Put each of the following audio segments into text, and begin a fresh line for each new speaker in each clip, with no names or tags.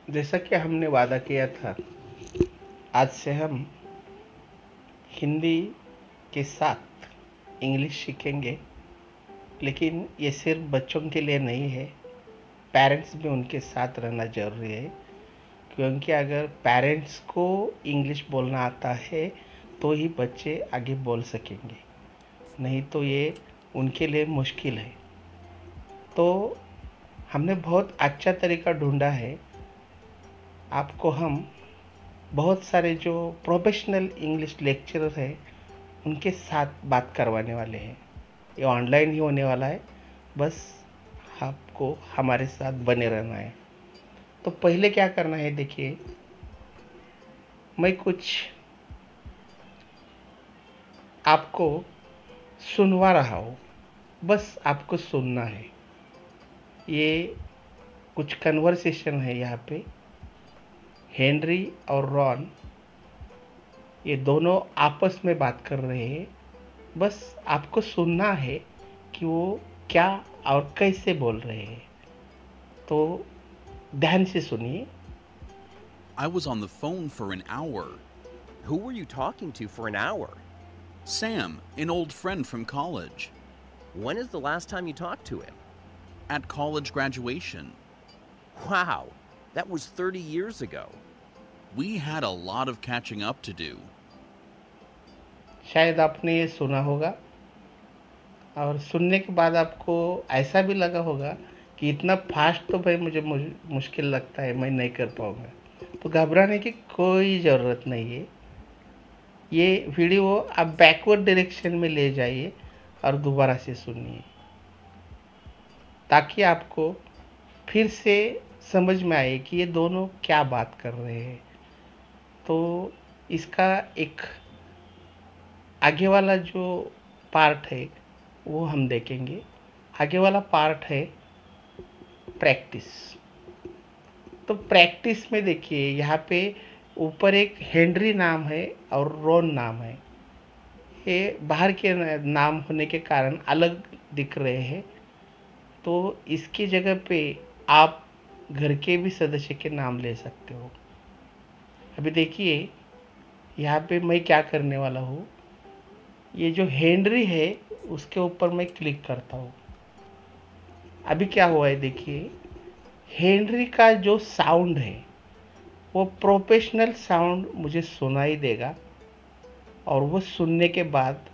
जैसा कि हमने वादा किया था, आज से हम हिंदी के साथ इंग्लिश सीखेंगे। लेकिन ये सिर्फ बच्चों के लिए नहीं है, पेरेंट्स भी उनके साथ रहना ज़रूरी है। क्योंकि अगर पेरेंट्स को इंग्लिश बोलना आता है तो ही बच्चे आगे बोल सकेंगे, नहीं तो ये उनके लिए मुश्किल है। तो हमने बहुत अच्छा तरीका ढूंढा है। आपको हम बहुत सारे जो प्रोफेशनल इंग्लिश लेक्चरर हैं उनके साथ बात करवाने वाले हैं। ये ऑनलाइन ही होने वाला है, बस आपको हमारे साथ बने रहना है। तो पहले क्या करना है, देखिए, मैं कुछ आपको सुनवा रहा हूँ, बस आपको सुनना है। ये कुछ कन्वर्सेशन है यहाँ पे। हेनरी और रॉन ये दोनों आपस में बात कर रहे हैं। बस आपको सुनना है कि वो क्या और कैसे बोल रहे हैं। तो ध्यान से सुनिए।
I was on the phone for an hour.
Who were you talking to for an hour?
Sam, an old friend from college.
When is the last time you talked to him?
At college graduation.
Wow, that was 30 years ago.
We had a lot of catching up to do.
शायद आपने ये सुना होगा और सुनने के बाद आपको ऐसा भी लगा होगा कि इतना फास्ट तो भाई मुझे मुश्किल लगता है, मैं नहीं कर पाऊँगा। तो घबराने की कोई ज़रूरत नहीं है। ये वीडियो आप बैकवर्ड डायरेक्शन में ले जाइए और दोबारा से सुनिए, ताकि आपको फिर से समझ में आए कि ये दोनों क्या बात कर रहे हैं। तो इसका एक आगे वाला जो पार्ट है वो हम देखेंगे। आगे वाला पार्ट है प्रैक्टिस। तो प्रैक्टिस में देखिए, यहाँ पे ऊपर एक हेनरी नाम है और रॉन नाम है। ये बाहर के नाम होने के कारण अलग दिख रहे हैं। तो इसकी जगह पे आप घर के भी सदस्य के नाम ले सकते हो। अभी देखिए, यहाँ पे मैं क्या करने वाला हूँ, ये जो हेनरी है उसके ऊपर मैं क्लिक करता हूँ। अभी क्या हुआ है, देखिए, हेनरी का जो साउंड है वो प्रोफेशनल साउंड मुझे सुनाई देगा। और वो सुनने के बाद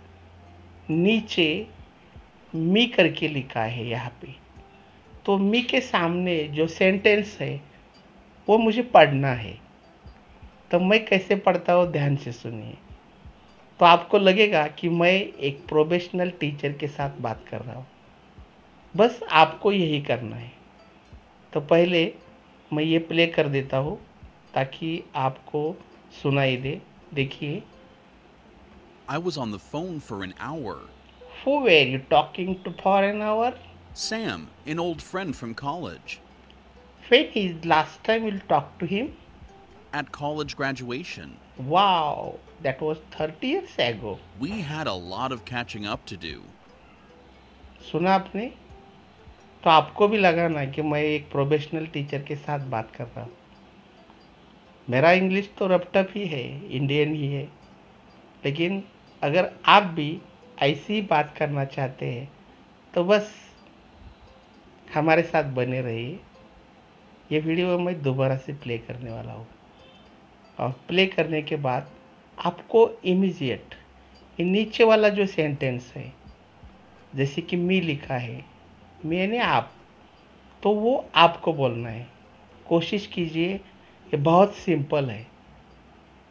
नीचे मी करके लिखा है यहाँ पे। तो मी के सामने जो सेंटेंस है वो मुझे पढ़ना है। तो मैं कैसे पढ़ता हूँ, ध्यान से सुनिए। तो आपको लगेगा कि मैं एक प्रोफेशनल टीचर के साथ बात कर रहा हूँ। बस आपको यही करना है। तो पहले मैं ये प्ले कर देता हूँ ताकि आपको सुनाई दे। देखिए,
I was on the phone for an hour.
Who were you talking to for an hour?
Sam, an old friend from college.
When is last time you talked to him?
At college graduation.
Wow, that was 30 years ago.
We had a lot of catching up to do.
सुना आपने? तो आपको भी लगा ना कि मैं एक प्रोफेशनल टीचर के साथ बात कर रहा हूँ। मेरा इंग्लिश तो रपटप ही है, इंडियन ही है। लेकिन अगर आप भी ऐसी ही बात करना चाहते हैं तो बस हमारे साथ बने रहिए। ये वीडियो मैं दोबारा से प्ले करने वाला हूँ और प्ले करने के बाद आपको इमीडिएट ये नीचे वाला जो सेंटेंस है, जैसे कि मी लिखा है, मी यानी आप, तो वो आपको बोलना है। कोशिश कीजिए, ये बहुत सिंपल है।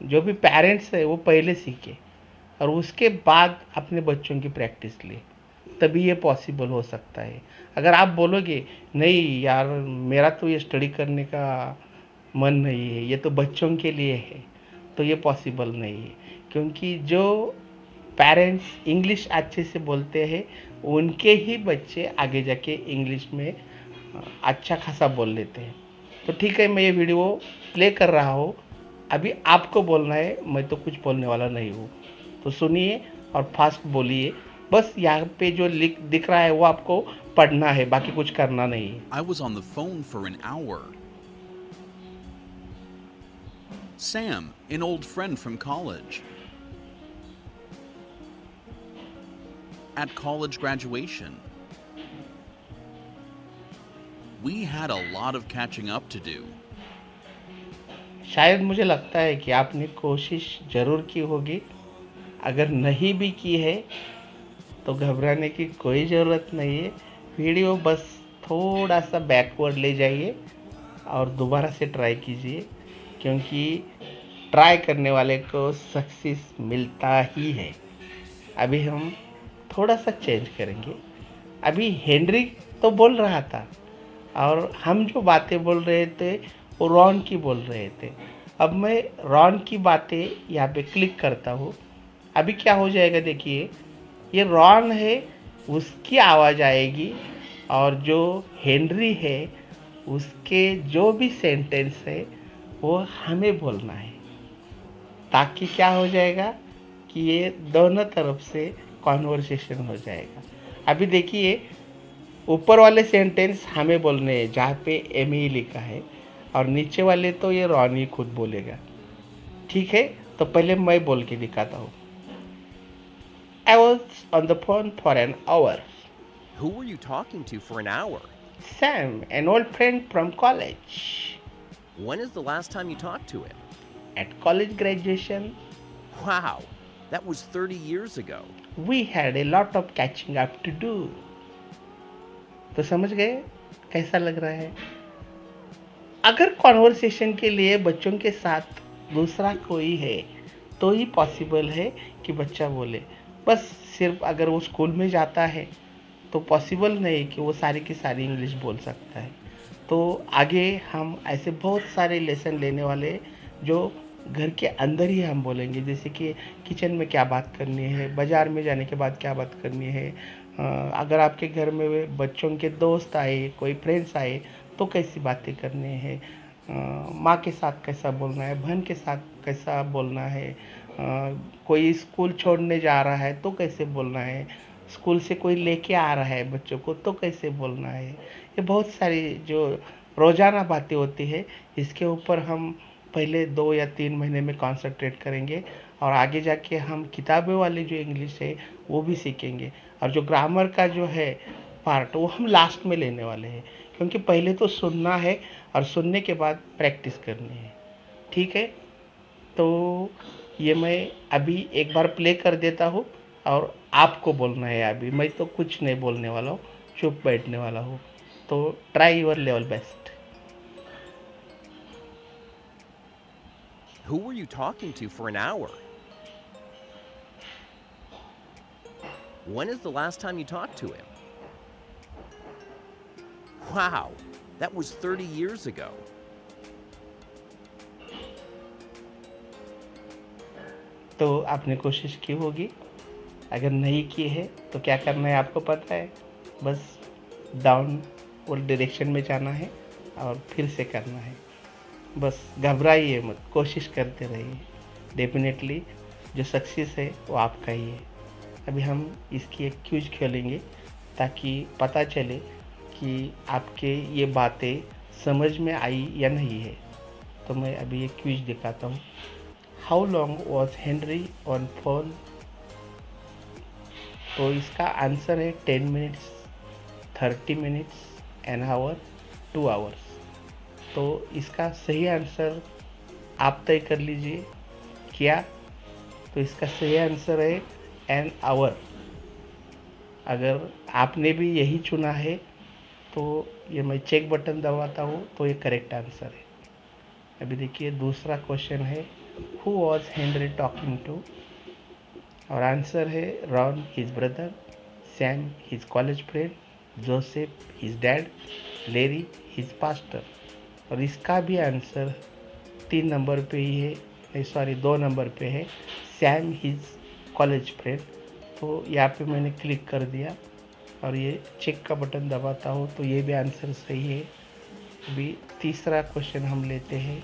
जो भी पेरेंट्स है वो पहले सीखे और उसके बाद अपने बच्चों की प्रैक्टिस ले, तभी ये पॉसिबल हो सकता है। अगर आप बोलोगे नहीं यार, मेरा तो ये स्टडी करने का मन नहीं है, ये तो बच्चों के लिए है, तो ये पॉसिबल नहीं है। क्योंकि जो पेरेंट्स इंग्लिश अच्छे से बोलते हैं उनके ही बच्चे आगे जाके इंग्लिश में अच्छा खासा बोल लेते हैं। तो ठीक है, मैं ये वीडियो प्ले कर रहा हूँ। अभी आपको बोलना है, मैं तो कुछ बोलने वाला नहीं हूँ। तो सुनिए और फास्ट बोलिए। बस यहाँ पे जो लिख दिख रहा है वो आपको पढ़ना है, बाकी कुछ करना नहीं है।
I was on the phone for an hour. Sam, an old friend from college. At college graduation. We had a lot of catching up to do.
शायद मुझे लगता है कि आपने कोशिश ज़रूर की होगी। अगर नहीं भी की है तो घबराने की कोई ज़रूरत नहीं है। वीडियो बस थोड़ा सा बैकवर्ड ले जाइए और दोबारा से ट्राई कीजिए, क्योंकि ट्राई करने वाले को सक्सेस मिलता ही है। अभी हम थोड़ा सा चेंज करेंगे। अभी हेनरी तो बोल रहा था और हम जो बातें बोल रहे थे वो रॉन की बोल रहे थे। अब मैं रॉन की बातें यहाँ पे क्लिक करता हूँ। अभी क्या हो जाएगा देखिए, ये रॉन है उसकी आवाज़ आएगी और जो हेनरी है उसके जो भी सेंटेंस है वो हमें बोलना है, ताकि क्या हो जाएगा कि ये दोनों तरफ से कॉन्वर्सेशन हो जाएगा। अभी देखिए, ऊपर वाले सेंटेंस हमें बोलने हैं जहाँ पे एमी लिखा है, और नीचे वाले तो ये रॉन ही खुद बोलेगा। ठीक है, तो पहले मैं बोल के दिखाता हूँ। I was on the phone for an hour.
Who were you talking to for an hour?
Sam, an old friend from college.
When is the last time you talked to him?
At college graduation,
Wow, that was 30 years ago.
we had a lot of catching up to do. तो समझ गए कैसा लग रहा है? अगर conversation के लिए बच्चों के साथ दूसरा कोई है तो ही पॉसिबल है कि बच्चा बोले। बस सिर्फ अगर वो स्कूल में जाता है तो पॉसिबल नहीं कि वो सारी की सारी इंग्लिश बोल सकता है। तो आगे हम ऐसे बहुत सारे लेसन लेने वाले जो घर के अंदर ही हम बोलेंगे, जैसे कि किचन में क्या बात करनी है, बाज़ार में जाने के बाद क्या बात करनी है, अगर आपके घर में बच्चों के दोस्त आए, कोई फ्रेंड्स आए तो कैसी बातें करनी है, माँ के साथ कैसा बोलना है, बहन के साथ कैसा बोलना है, कोई स्कूल छोड़ने जा रहा है तो कैसे बोलना है, स्कूल से कोई लेके आ रहा है बच्चों को तो कैसे बोलना है। ये बहुत सारी जो रोज़ाना बातें होती है, इसके ऊपर हम पहले 2 या 3 महीने में कॉन्सेंट्रेट करेंगे और आगे जाके हम किताबें वाली जो इंग्लिश है वो भी सीखेंगे, और जो ग्रामर का जो है पार्ट वो हम लास्ट में लेने वाले हैं, क्योंकि पहले तो सुनना है और सुनने के बाद प्रैक्टिस करनी है। ठीक है, तो ये मैं अभी एक बार प्ले कर देता हूँ और आपको बोलना है। अभी मैं तो कुछ नहीं बोलने वाला हूँ, चुप बैठने वाला हूँ। तो try your level best.
Who were you talking to for an hour? When is the last time you talked to him? Wow, that was 30 years ago.
तो आपने कोशिश की होगी। अगर नहीं की है तो क्या करना है आपको पता है, बस डाउन और डायरेक्शन में जाना है और फिर से करना है। बस घबराइए मत, कोशिश करते रहिए। डेफिनेटली जो सक्सेस है वो आपका ही है। अभी हम इसकी एक क्विज खेलेंगे ताकि पता चले कि आपके ये बातें समझ में आई या नहीं है। तो मैं अभी ये क्विज दिखाता हूँ। How long was Henry on phone? तो इसका आंसर है 10 minutes, 30 minutes, an hour, 2 hours. तो इसका सही आंसर आप तय कर लीजिए क्या? तो इसका सही आंसर है एन आवर। अगर आपने भी यही चुना है तो ये मैं चेक बटन दबाता हूँ तो ये करेक्ट आंसर है। अभी देखिए दूसरा क्वेश्चन है, who was Henry talking to? और आंसर है Ron his brother, Sam his college friend, Joseph his dad, Larry his pastor. और इसका भी आंसर 3 नंबर पे ही है, नहीं सॉरी 2 नंबर पे है, सैम हिज कॉलेज फ्रेंड। तो यहाँ पे मैंने क्लिक कर दिया और ये चेक का बटन दबाता हूँ तो ये भी आंसर सही है। अभी तीसरा क्वेश्चन हम लेते हैं,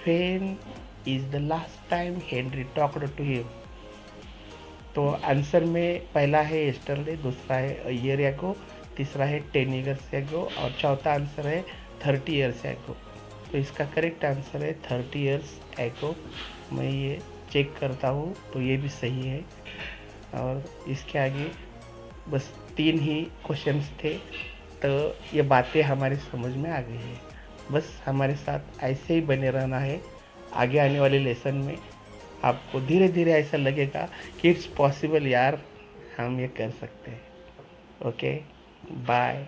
when is the last time Henry talked to him? तो आंसर में पहला है यस्टरडे, दूसरा है अ ईयर एगो, तीसरा है 10 ईयर्स एगो और चौथा आंसर है 30 ईयर्स एगो। तो इसका करेक्ट आंसर है 30 ईयर्स एगो। मैं ये चेक करता हूँ तो ये भी सही है। और इसके आगे बस 3 ही क्वेश्चंस थे, तो ये बातें हमारे समझ में आ गई है। बस हमारे साथ ऐसे ही बने रहना है। आगे आने वाले लेसन में आपको धीरे धीरे ऐसा लगेगा कि इट्स पॉसिबल यार, हम ये कर सकते हैं। Okay, bye.